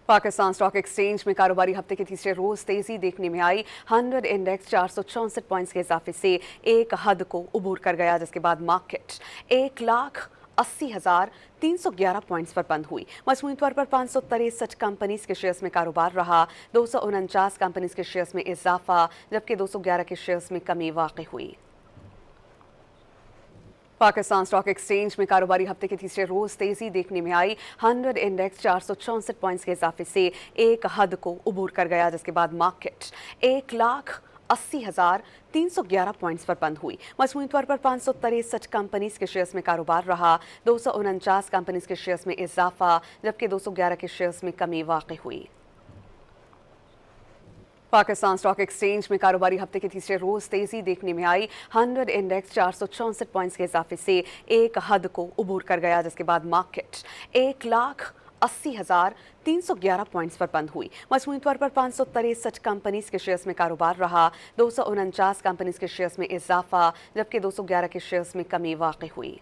Pakistan stock exchange में कारोबारी हफ्ते के तीसरे रोज तेजी देखने में आई। 100 इंडेक्स 464 पॉइंट्स के इजाफे से एक हद को उबूर कर गया, जिसके बाद मार्केट 1,80,311 पॉइंट्स पर बंद हुई। मजमूई तौर पर 563 कंपनीज के शेयर्स में कारोबार रहा। 249 कंपनीज के शेयर्स में इजाफा, जबकि 211 के शेयर्स में कमी वाक़ई हुई। पाकिस्तान स्टॉक एक्सचेंज में कारोबारी हफ्ते के तीसरे रोज तेजी देखने में आई। 100 इंडेक्स 464 पॉइंट्स के इजाफे से एक हद को उबूर कर गया, जिसके बाद मार्केट 1,80,311 पॉइंट्स पर बंद हुई। मजमूई तौर पर 563 कंपनीज के शेयर्स में कारोबार रहा। 249 कंपनीज के शेयर्स में इजाफा, जबकि 211 के शेयर्स में कमी वाक़ई हुई। पाकिस्तान स्टॉक एक्सचेंज में कारोबारी हफ्ते के तीसरे रोज तेजी देखने में आई। 100 इंडेक्स 464 पॉइंट्स के इजाफे से एक हद को उबूर कर गया, जिसके बाद मार्केट 1,80,311 पॉइंट्स पर बंद हुई। मजमूई तौर पर 563 कंपनीज के शेयर्स में कारोबार रहा। 249 कंपनीज के शेयर्स में इजाफा, जबकि 211 के शेयर्स में कमी वाक़ई हुई।